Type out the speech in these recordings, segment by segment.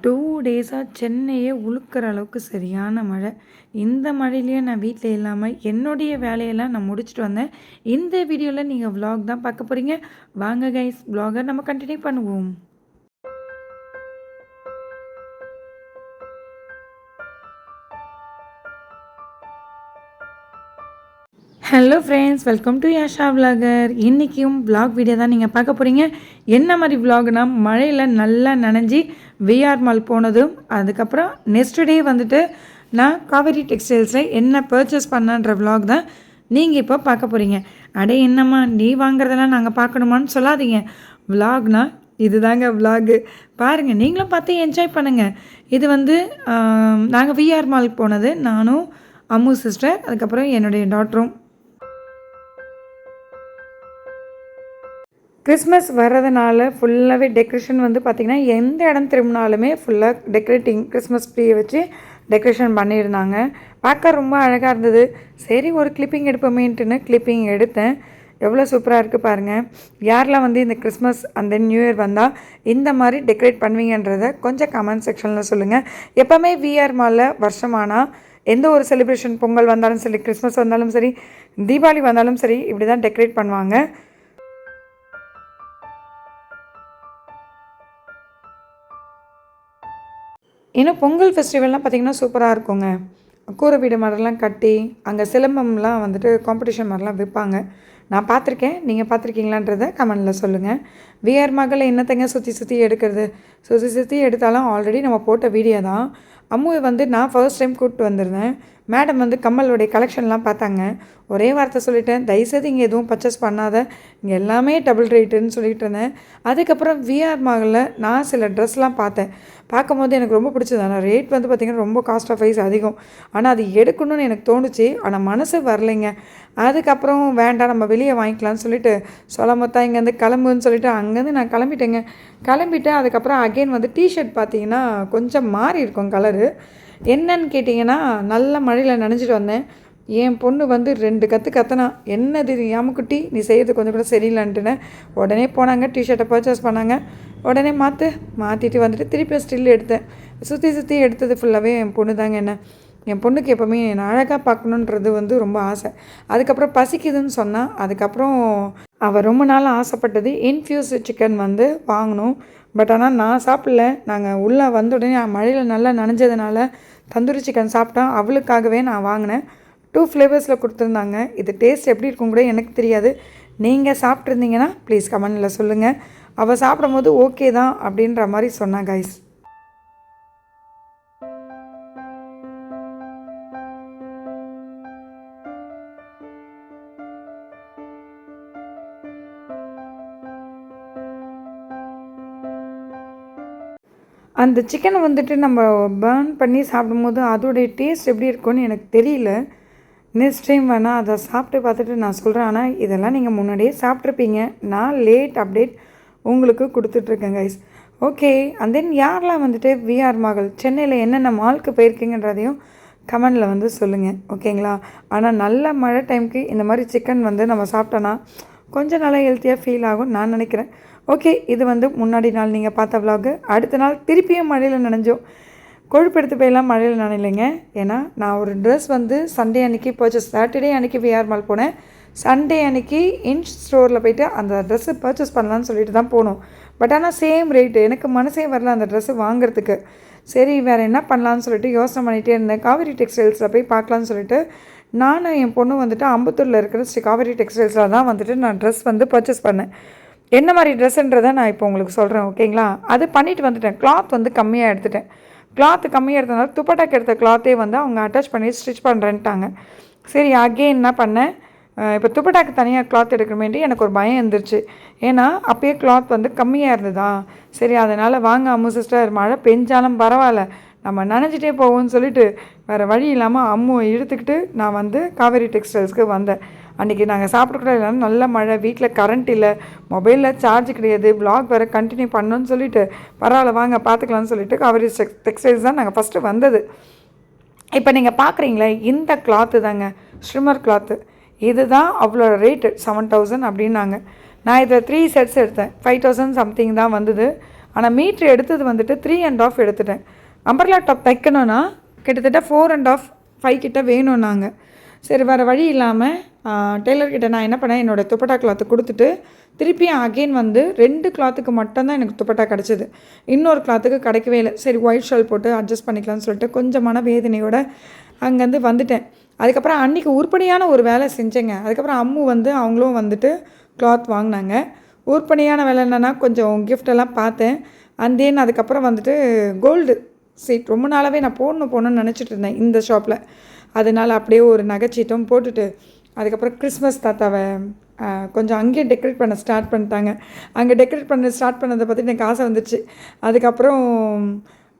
2 டேஸா சென்னையே உலுக்குற அளவுக்கு சரியான மழை. இந்த மழையிலயே நான் வீட்ல இல்லாம என்னுடைய வேலையெல்லாம் நான் முடிச்சுட்டு வந்தேன். இந்த வீடியோல நீங்க விளாக் தான் பார்க்க போறீங்க. வாங்க கைஸ் விளாக நம்ம கன்டின்யூ பண்ணுவோம். Hello friends, welcome to Yasha vlogger. இன்றைக்கும் விளாக் வீடியோ தான் நீங்கள் பார்க்க போகிறீங்க. என்ன மாதிரி விளாக்னா, மழையில் நல்லா நனைஞ்சி விஆர் மால் போனதும், அதுக்கப்புறம் நெக்ஸ்ட் டே வந்துட்டு நான் காவேரி டெக்ஸ்டைல்ஸில் என்ன பர்ச்சேஸ் பண்ணன்ற விளாக் தான் நீங்கள் இப்போ பார்க்க போகிறீங்க. அடே என்னம்மா நீ வாங்குறதெல்லாம் நாங்கள் பார்க்கணுமான்னு சொல்லாதீங்க. விளாக்னா இதுதாங்க விளாகு. பாருங்கள், நீங்களும் பார்த்து என்ஜாய் பண்ணுங்கள். இது வந்து நாங்கள் விஆர் மால் போனது, நானும் அம்மு சிஸ்டர், அதுக்கப்புறம் என்னுடைய டாட்டரும். கிறிஸ்மஸ் வர்றதுனால ஃபுல்லாகவே டெக்கரேஷன் வந்து பார்த்திங்கன்னா எந்த இடம் திரும்பினாலுமே ஃபுல்லாக டெக்கரேட்டிங் கிறிஸ்மஸ் ட்ரீயை வச்சு டெக்கரேஷன் பண்ணியிருந்தாங்க. பார்க்க ரொம்ப அழகாக இருந்தது. சரி ஒரு கிளிப்பிங் எடுப்போமேன்ட்டுன்னு கிளிப்பிங் எடுத்தேன். எவ்வளோ சூப்பராக இருக்குது பாருங்கள். யாரெல்லாம் வந்து இந்த கிறிஸ்மஸ் அந்த நியூ இயர் வந்தால் இந்த மாதிரி டெக்கரேட் பண்ணுவீங்கன்றதை கொஞ்சம் கமெண்ட் செக்ஷனில் சொல்லுங்கள். எப்போவுமே விஆர் மாலில் வருஷமானால் எந்த ஒரு செலிப்ரேஷன், பொங்கல் வந்தாலும் சரி, கிறிஸ்மஸ் வந்தாலும் சரி, தீபாவளி வந்தாலும் சரி, இப்படி தான் டெக்கரேட் பண்ணுவாங்க. இன்னும் பொங்கல் ஃபெஸ்டிவல்லாம் பார்த்திங்கன்னா சூப்பராக இருக்குங்க. கூரை வீடு மாதிரிலாம் கட்டி அங்கே சிலம்பம்லாம் வந்துட்டு காம்படிஷன் மாதிரிலாம் விற்பாங்க. நான் பார்த்துருக்கேன். நீங்கள் பார்த்துருக்கீங்களான்றதை கமெண்டில் சொல்லுங்கள். விஆர் மகளில் என்னத்தங்க சுற்றி சுற்றி எடுக்கிறது, சுற்றி எடுத்தாலும் ஆல்ரெடி நம்ம போட்ட வீடியோ தான். அம்முவை வந்து நான் ஃபர்ஸ்ட் டைம் கூப்பிட்டு வந்திருந்தேன். மேடம் வந்து கம்மலுடைய கலெக்ஷன்லாம் பார்த்தாங்க. ஒரே வார்த்தை சொல்லிட்டேன், தயவுசெய்து இங்கே எதுவும் பர்ச்சேஸ் பண்ணாத, இங்கே எல்லாமே டபுள் ரேட்டுன்னு சொல்லிட்டு இருந்தேன். அதுக்கப்புறம் விஆர் மகளில் நான் சில ட்ரெஸ்லாம் பார்த்தேன். பார்க்கும்போது எனக்கு ரொம்ப பிடிச்சது. ஆனால் ரேட் வந்து பார்த்திங்கன்னா ரொம்ப காஸ்ட் ஆஃப் வைஸ் அதிகம். ஆனால் அது எடுக்கணும்னு எனக்கு தோணுச்சு, ஆனால் மனசு வரலைங்க. அதுக்கப்புறம் வேண்டாம் நம்ம வெளியே வாங்கிக்கலாம்னு சொல்லிட்டு சொல்லாமத்தான் இங்கேருந்து கிளம்புன்னு சொல்லிட்டு அங்கேருந்து நான் கிளம்பிட்டேன். அதுக்கப்புறம் அகெயின் வந்து டிஷர்ட் பார்த்திங்கன்னா கொஞ்சம் மாறி இருக்கும் கலரு. என்னன்னு கேட்டிங்கன்னா, நல்ல மழையில் நனைஞ்சிட்டு வந்தேன். என் பொண்ணு வந்து 2 கத்துனா, என்னது யாமுக்குட்டி நீ செய்கிறது கொஞ்சம் கூட சரியில்லைன்ட்டுன்னு உடனே போனாங்க. டிஷர்ட்டை பர்ச்சேஸ் பண்ணாங்க. உடனே மாற்றிட்டு வந்துட்டு திருப்பி ஸ்டில் எடுத்தேன். சுற்றி எடுத்தது ஃபுல்லாகவே என் பொண்ணு தாங்க. என் பொண்ணுக்கு எப்போவுமே நான் அழகாக பார்க்கணுன்றது வந்து ரொம்ப ஆசை. அதுக்கப்புறம் பசிக்குதுன்னு சொன்னால், அதுக்கப்புறம் அவள் ரொம்ப நாள் ஆசைப்பட்டது இன்ஃப்யூஸ் சிக்கன் வந்து வாங்கணும். பட் ஆனால் நான் சாப்பிடல. நாங்கள் உள்ளே வந்த உடனே மழையில் நல்லா நனைஞ்சதுனால தந்தூரி சிக்கன் சாப்பிட்டோம். அவளுக்காகவே நான் வாங்கினேன். 2 ஃப்ளேவர்ஸில் கொடுத்துருந்தாங்க. இது டேஸ்ட் எப்படி இருக்கும் கூட எனக்கு தெரியாது. நீங்கள் சாப்பிட்ருந்தீங்கன்னா ப்ளீஸ் கமெண்டில் சொல்லுங்கள். அவள் சாப்பிடும் போது ஓகே தான் அப்படின்ற மாதிரி சொன்னான் கைஸ். அந்த சிக்கனை வந்துட்டு நம்ம பர்ன் பண்ணி சாப்பிடும்போது அதோடைய டேஸ்ட் எப்படி இருக்கும்னு எனக்கு தெரியல. நெக்ஸ்ட் டைம் வேணால் அதை சாப்பிட்டு பார்த்துட்டு நான் சொல்கிறேன். ஆனால் இதெல்லாம் நீங்கள் முன்னாடியே சாப்பிட்ருப்பீங்க. நான் லேட் அப்டேட் உங்களுக்கு கொடுத்துட்ருக்கேன் கைஸ். ஓகே, அண்ட் தென் யாரெல்லாம் வந்துட்டு விஆர் மகள் சென்னையில் என்னென்ன மாலுக்கு போயிருக்கீங்கன்றதையும் கமெண்டில் வந்து சொல்லுங்கள். ஓகேங்களா? ஆனால் நல்ல மழை டைமுக்கு இந்த மாதிரி சிக்கன் வந்து நம்ம சாப்பிட்டோன்னா கொஞ்சம் நல்லா ஹெல்த்தியாக ஃபீல் ஆகும் நான் நினைக்கிறேன். ஓகே, இது வந்து முன்னாடி நாள் நீங்கள் பார்த்த விலாகு. அடுத்த நாள் திருப்பியும் மழையில் நனைஞ்சோம். கொழுப்பெடுத்து போயெல்லாம் மழையில் நனையிலைங்க. ஏன்னா நான் ஒரு ட்ரெஸ் வந்து சண்டே அன்றைக்கி பர்ச்சேஸ், சாட்டர்டே அன்றைக்கி விஆர் மால் போனேன். சண்டே அன்றைக்கி இன்ச் ஸ்டோரில் போய்ட்டு அந்த ட்ரெஸ்ஸு பர்ச்சேஸ் பண்ணலான்னு சொல்லிட்டு தான் போனோம். பட் ஆனால் சேம் ரேட்டு. எனக்கு மனசே வரல அந்த ட்ரெஸ்ஸு வாங்குறதுக்கு. சரி வேறு என்ன பண்ணலான்னு சொல்லிட்டு யோசனை பண்ணிகிட்டே இருந்தேன். காவேரி டெக்ஸ்டைல்ஸில் போய் பார்க்கலான்னு சொல்லிட்டு நானும் என் பொண்ணு வந்துட்டு அம்பத்தூரில் இருக்கிற ஸ்ரீ காவேரி டெக்ஸ்டைல்ஸில் தான் வந்துட்டு நான் ட்ரெஸ் வந்து பர்ச்சேஸ் பண்ணேன். என்ன மாதிரி ட்ரெஸ்ஸுன்றதை நான் இப்போ உங்களுக்கு சொல்கிறேன். ஓகேங்களா? அது பண்ணிவிட்டு வந்துட்டேன். கிளாத் வந்து கம்மியாக எடுத்துட்டேன். கிளாத்து கம்மியாக எடுத்ததுனால துப்பட்டாக்கு எடுத்த கிளாத்தே வந்து அவங்க அட்டாச் பண்ணி ஸ்டிச் பண்ணுறேன்ட்டாங்க. சரி அகெயின் என்ன பண்ணேன், இப்போ துப்பட்டாக்கு தனியாக கிளாத் எடுக்கணுமேண்டி எனக்கு ஒரு பயம் இருந்துருச்சு. ஏன்னா அப்போயே கிளாத் வந்து கம்மியாக இருந்ததா. சரி அதனால் வாங்க அம்மு சிஸ்டர், மழை பெஞ்சாலும் பரவாயில்ல, நம்ம நனைஞ்சிட்டே போவோம்னு சொல்லிட்டு வேறு வழி இல்லாமல் அம்முவை இழுத்துக்கிட்டு நான் வந்து காவேரி டெக்ஸ்டைல்ஸ்க்கு வந்தேன். அன்றைக்கி நாங்கள் சாப்பிடக்கூட இல்லைன்னா நல்ல மழை, வீட்டில் கரண்ட் இல்லை, மொபைலில் சார்ஜ் கிடையாது, வ்ளாக் வேறு கண்டினியூ பண்ணணும்னு சொல்லிட்டு பரவாயில்ல வாங்க பார்த்துக்கலான்னு சொல்லிட்டு காவேரி டெக்ஸ்டைல்ஸ் தான் நாங்கள் ஃபஸ்ட்டு வந்தது. இப்போ நீங்கள் பார்க்குறீங்களே இந்த கிளாத்து தாங்க, ஸ்ட்ரிம்மர் கிளாத்து. இது தான் அவ்வளோ ரேட்டு 7000 அப்படின்னாங்க. நான் இதில் 3 செட்ஸ் எடுத்தேன். 5000 சம்திங் தான் வந்தது. ஆனால் மீட்ரு எடுத்தது வந்துட்டு 3.5 எடுத்துட்டேன். அம்பர்லா டாப் தைக்கணுன்னா கிட்டத்தட்ட 4.5 5 கிட்ட வேணும். நாங்கள் சரி வேறு வழி இல்லாமல் டெய்லர்கிட்ட நான் என்ன பண்ணேன், என்னோடய துப்பட்டா கிளாத்து கொடுத்துட்டு திருப்பியும் அகெயின் வந்து 2 கிளாத்துக்கு மட்டும்தான் எனக்கு துப்பட்டா கிடச்சிது. இன்னொரு கிளாத்துக்கு கிடைக்கவே இல்லை. சரி ஒயிட் ஷால் போட்டு அட்ஜஸ்ட் பண்ணிக்கலாம்னு சொல்லிட்டு கொஞ்சமான வேதனையோடு அங்கேருந்து வந்துட்டேன். அதுக்கப்புறம் அன்றைக்கி உருப்படியான ஒரு வேலை செஞ்சேங்க. அதுக்கப்புறம் அம்மு வந்து அவங்களும் வந்துட்டு கிளாத் வாங்கினாங்க. உருப்படியான வேலை என்னென்னா கொஞ்சம் கிஃப்டெல்லாம் பார்த்தேன். தென் அதுக்கப்புறம் வந்துட்டு கோல்டு சீட் ரொம்ப நாளாகவே நான் போடணும்னு நினச்சிட்டு இருந்தேன் இந்த ஷாப்பில். அதனால் அப்படியே ஒரு நகைச்சீட்டும் போட்டுட்டு அதுக்கப்புறம் கிறிஸ்மஸ் தாத்தாவை கொஞ்சம் அங்கேயே டெக்கரேட் பண்ண ஸ்டார்ட் பண்ணிட்டாங்க. அங்கே டெக்கரேட் பண்ண ஸ்டார்ட் பண்ணதை பற்றி எனக்கு ஆசை வந்துச்சு. அதுக்கப்புறம்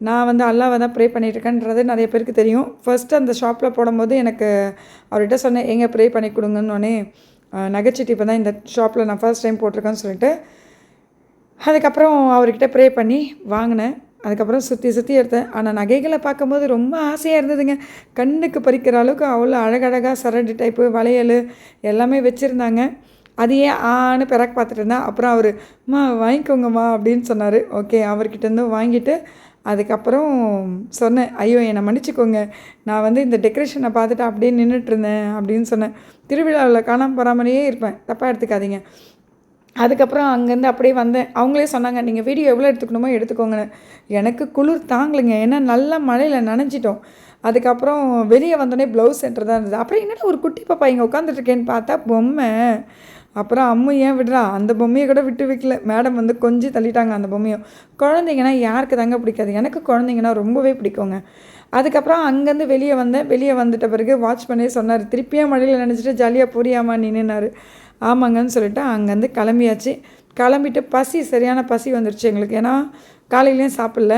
நான் வந்து அல்லாவை தான் ப்ரே பண்ணிகிட்ருக்கேன்றது நிறைய பேருக்கு தெரியும். ஃபஸ்ட்டு அந்த ஷாப்பில் போடும்போது எனக்கு அவர்கிட்ட சொன்னேன், எங்கே ப்ரே பண்ணி கொடுங்கன்னொடனே நகைச்சீட்டு இப்போ தான் இந்த ஷாப்பில் நான் ஃபர்ஸ்ட் டைம் போட்டிருக்கேன்னு சொல்லிட்டு அதுக்கப்புறம் அவர்கிட்ட ப்ரே பண்ணி வாங்கினேன். அதுக்கப்புறம் சுற்றி எடுத்தேன். ஆனால் நகைகளை பார்க்கும்போது ரொம்ப ஆசையாக இருந்ததுங்க. கண்ணுக்கு பறிக்கிற அளவுக்கு அவ்வளோ அழகழகாக சரடு டைப்பு வளையல் எல்லாமே வச்சுருந்தாங்க. அதையே ஆன்னு பிறகு பார்த்துட்டு இருந்தேன். அப்புறம் அவர் வாங்கிக்கோங்கம்மா அப்படின்னு சொன்னார். ஓகே அவர்கிட்டேருந்து வாங்கிட்டு அதுக்கப்புறம் சொன்னேன், ஐயோ என்னை மன்னிச்சிக்கோங்க, நான் வந்து இந்த டெக்கரேஷனை பார்த்துட்டு அப்படியே நின்றுட்டுருந்தேன் அப்படின்னு சொன்னேன். திருவிழாவில் காணாமல் போகாமலேயே இருப்பேன், தப்பாக எடுத்துக்காதீங்க. அதுக்கப்புறம் அங்கேருந்து அப்படியே வந்தேன். அவங்களே சொன்னாங்க, நீங்கள் வீடியோ எவ்வளோ எடுத்துக்கணுமோ எடுத்துக்கோங்கன்னு. எனக்கு குளிர் தாங்கலைங்க, ஏன்னா நல்லா மழையில் நனைஞ்சிட்டோம். அதுக்கப்புறம் வெளியே வந்தோடனே ப்ளவுஸ் சென்டர் தான் இருந்தது. அப்புறம் என்னடா ஒரு குட்டி பாப்பா இங்கே உட்காந்துட்ருக்கேன்னு பார்த்தா பொம்மை. அப்புறம் அம்மு ஏன் விடுறா, அந்த பொம்மையை கூட விட்டு வைக்கல. மேடம் வந்து கொஞ்சம் தள்ளிட்டாங்க அந்த பொம்மையும். குழந்தைங்கன்னா யாருக்கு தாங்க பிடிக்காது, எனக்கு குழந்தைங்கன்னா ரொம்பவே பிடிக்குங்க. அதுக்கப்புறம் அங்கேருந்து வெளியே வந்துட்ட பிறகு வாட்ச் பண்ணி சொன்னார், திருப்பியாக மழையில் நினச்சிட்டு ஜாலியாக புரியாமா நின்றுனார். ஆமாங்கன்னு சொல்லிட்டு அங்கேருந்து கிளம்பியாச்சு. கிளம்பிட்டு சரியான பசி வந்துருச்சு எங்களுக்கு. ஏன்னா காலையிலையும் சாப்பிடல.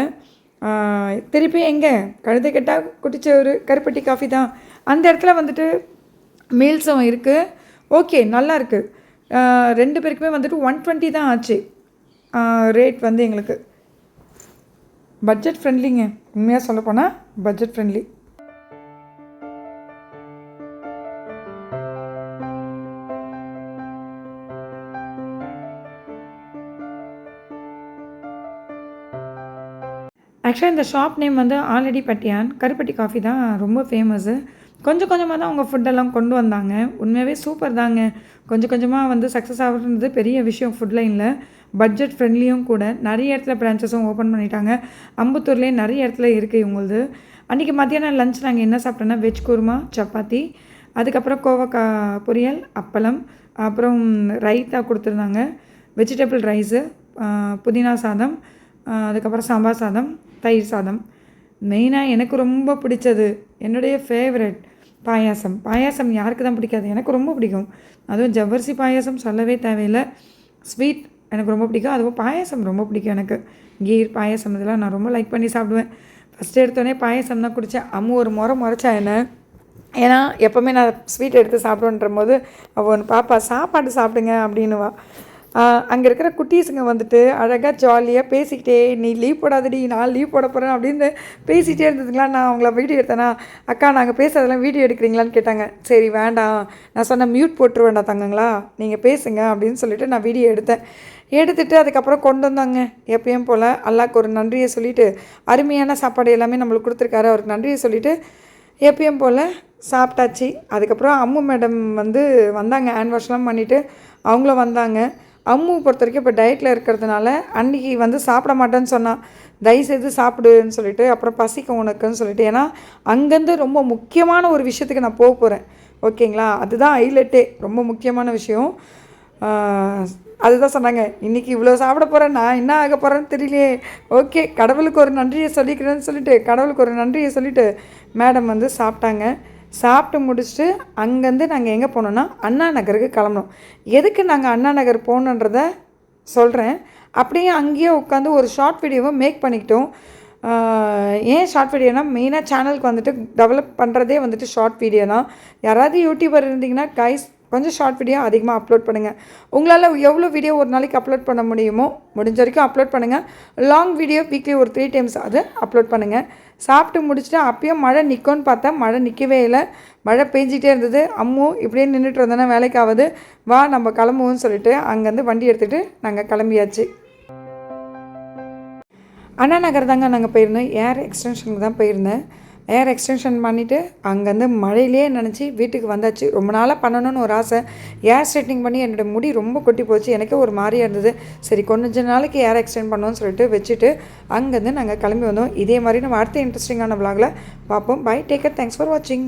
திருப்பி எங்கே கழுதை கெட்டால் குடிச்ச ஒரு கருப்பட்டி காஃபி தான். அந்த இடத்துல வந்துட்டு மீல்ஸும் இருக்குது. ஓகே நல்லா இருக்குது. 2 பேருக்குமே வந்துட்டு 120 தான் ஆச்சு. ரேட் வந்து எங்களுக்கு பட்ஜெட் ஃப்ரெண்ட்லிங்க. உண்மையாக சொல்ல போனால் பட்ஜெட் ஃப்ரெண்ட்லி. ஆக்சுவலாக இந்த ஷாப் நேம் வந்து ஆல்ரெடி பட்டியான். கருப்பட்டி காஃபி தான் ரொம்ப ஃபேமஸ்ஸு. கொஞ்சம் கொஞ்சமாக தான் அவங்க ஃபுட்டெல்லாம் கொண்டு வந்தாங்க. உண்மையாகவே சூப்பர் தாங்க. கொஞ்சம் கொஞ்சமாக வந்து சக்ஸஸ் ஆகுறது பெரிய விஷயம் ஃபுட் லைனில். பட்ஜெட் ஃப்ரெண்ட்லியும் கூட. நிறைய இடத்துல பிரான்ச்சஸும் ஓப்பன் பண்ணிட்டாங்க. அம்பத்தூர்லேயே நிறைய இடத்துல இருக்குது இவங்களது. அன்றைக்கி மத்தியானம் லஞ்ச் நாங்கள் என்ன சாப்பிட்டோன்னா வெஜ் குருமா, சப்பாத்தி, அதுக்கப்புறம் கோவக்காய் பொரியல், அப்பளம், அப்புறம் ரைத்தா கொடுத்துருந்தாங்க, வெஜிடபிள் ரைஸு, புதினா சாதம், அதுக்கப்புறம் சாம்பார் சாதம், தயிர் சாதம். மெயினாக எனக்கு ரொம்ப பிடிச்சது என்னுடைய ஃபேவரட் பாயாசம் யாருக்கு தான் பிடிக்காது, எனக்கு ரொம்ப பிடிக்கும். அதுவும் ஜவ்வரிசி பாயாசம் சொல்லவே தேவையில்லை. ஸ்வீட் எனக்கு ரொம்ப பிடிக்கும். அதுவும் பாயாசம் ரொம்ப பிடிக்கும் எனக்கு. கீர் பாயாசம் இதெல்லாம் நான் ரொம்ப லைக் பண்ணி சாப்பிடுவேன். ஃபஸ்ட்டு எடுத்தோடனே பாயாசம் தான் குடித்தேன். அம்மு ஒரு முறைச்சா என்ன, ஏன்னா எப்போவுமே நான் ஸ்வீட் எடுத்து சாப்பிடுன்ற போது அவள் ஒன்று பாப்பா சாப்பாடு சாப்பிடுங்க அப்படின்னுவா. அங்கே இருக்கிற குட்டீஸுங்க வந்துட்டு அழகாக ஜாலியாக பேசிக்கிட்டே, நீ லீவ் போடாதடி, நான் லீவ் போட போகிறேன் அப்படின்னு பேசிகிட்டே இருந்ததுங்களா. நான் அவங்கள வீடியோ எடுத்தேன்னா, அக்கா நாங்கள் பேசுறதெல்லாம் வீடியோ எடுக்கிறீங்களான்னு கேட்டாங்க. சரி வேண்டாம், நான் சொன்னேன் மியூட் போட்டுரு வேண்டாம் தங்கங்களா, நீங்கள் பேசுங்க அப்படின்னு சொல்லிவிட்டு நான் வீடியோ எடுத்துகிட்டு அதுக்கப்புறம் கொண்டு வந்தாங்க. எப்பயும் போல் அல்லாஹ்க்கு ஒரு நன்றியை சொல்லிவிட்டு, அருமையான சாப்பாடு எல்லாமே நம்மளுக்கு கொடுத்துருக்காரு, அவருக்கு நன்றியை சொல்லிவிட்டு எப்பயும் போல் சாப்பிட்டாச்சு. அதுக்கப்புறம் அம்மு மேடம் வந்து வந்தாங்க, ஹேண்ட் வாஷ்லாம் பண்ணிவிட்டு அவங்களும் வந்தாங்க. அம்மு பொறுத்த வரைக்கும் இப்போ டயட்டில் இருக்கிறதுனால அன்றைக்கி வந்து சாப்பிட மாட்டேன்னு சொன்னான். தயவுசெய்து சாப்பிடுன்னு சொல்லிவிட்டு, அப்புறம் பசிக்கும் உனக்குன்னு சொல்லிவிட்டு, ஏன்னா அங்கேருந்து ரொம்ப முக்கியமான ஒரு விஷயத்துக்கு நான் போக போகிறேன். ஓகேங்களா, அதுதான் ஹைலைட்டே, ரொம்ப முக்கியமான விஷயம். அதுதான் சொன்னாங்க, இன்றைக்கி இவ்வளோ சாப்பிட போகிறேன், நான் என்ன ஆக போகிறேன்னு தெரியலையே. ஓகே கடவுளுக்கு ஒரு நன்றியை சொல்லிக்கிறேன்னு சொல்லிவிட்டு, கடவுளுக்கு ஒரு நன்றியை சொல்லிவிட்டு மேடம் வந்து சாப்பிட்டாங்க. சாப்பிட்டு முடிச்சுட்டு அங்கேருந்து நாங்கள் எங்கே போனோன்னா அண்ணா நகருக்கு கிளம்புனோம். எதுக்கு நாங்கள் அண்ணா நகர் போகணுன்றத சொல்கிறேன். அப்படியே அங்கேயே உட்காந்து ஒரு ஷார்ட் வீடியோவை மேக் பண்ணிக்கிட்டோம். ஏன் ஷார்ட் வீடியோனா, மெயினாக சேனலுக்கு வந்துட்டு டெவலப் பண்ணுறதே வந்துட்டு ஷார்ட் வீடியோ தான். யாராவது யூடியூபர் இருந்தீங்கன்னா கைஸ் கொஞ்சம் ஷார்ட் வீடியோ அதிகமாக அப்லோட் பண்ணுங்கள். உங்களால் எவ்வளோ வீடியோ ஒரு நாளைக்கு அப்லோட் பண்ண முடியுமோ முடிஞ்ச வரைக்கும் அப்லோட் பண்ணுங்கள். லாங் வீடியோ வீக்லி ஒரு 3 times அது அப்லோட் பண்ணுங்கள். சாப்பிட்டு முடிச்சுட்டு அப்பயும் மழை நிற்கும்னு பார்த்தா மழை நிற்கவே இல்லை. மழை பெஞ்சிட்டே இருந்தது. அம்மு இப்படியே நின்றுட்டு இருந்தோன்னா வேலைக்காவது, வா நம்ம கிளம்புவோம்னு சொல்லிட்டு அங்கேருந்து வண்டி எடுத்துகிட்டு நாங்கள் கிளம்பியாச்சு. அண்ணா நகர் தாங்க நாங்கள் போயிருந்தோம். ஏர் எக்ஸ்டென்ஷனுக்கு தான் போயிருந்தேன். ஏர் எக்ஸ்டென்ஷன் பண்ணிவிட்டு அங்கேருந்து மழையிலே நனைச்சி வீட்டுக்கு வந்தாச்சு. ரொம்ப நாளாக பண்ணணும்னு ஒரு ஆசை. ஏர் ஸ்ட்ரைட்னிங் பண்ணி என்னோடய முடி ரொம்ப கொட்டி போச்சு. எனக்கே ஒரு மாதிரியா இருந்தது. சரி கொஞ்ச நாளைக்கு ஏர் எக்ஸ்டெண்ட் பண்ணுவோன்னு சொல்லிட்டு வச்சுட்டு அங்கேருந்து நாங்கள் கிளம்பி வந்தோம். இதே மாதிரி நம்ம அடுத்த இன்ட்ரெஸ்டிங்கான விலாகில் பார்ப்போம். Bye, take care, thanks for வாட்சிங்.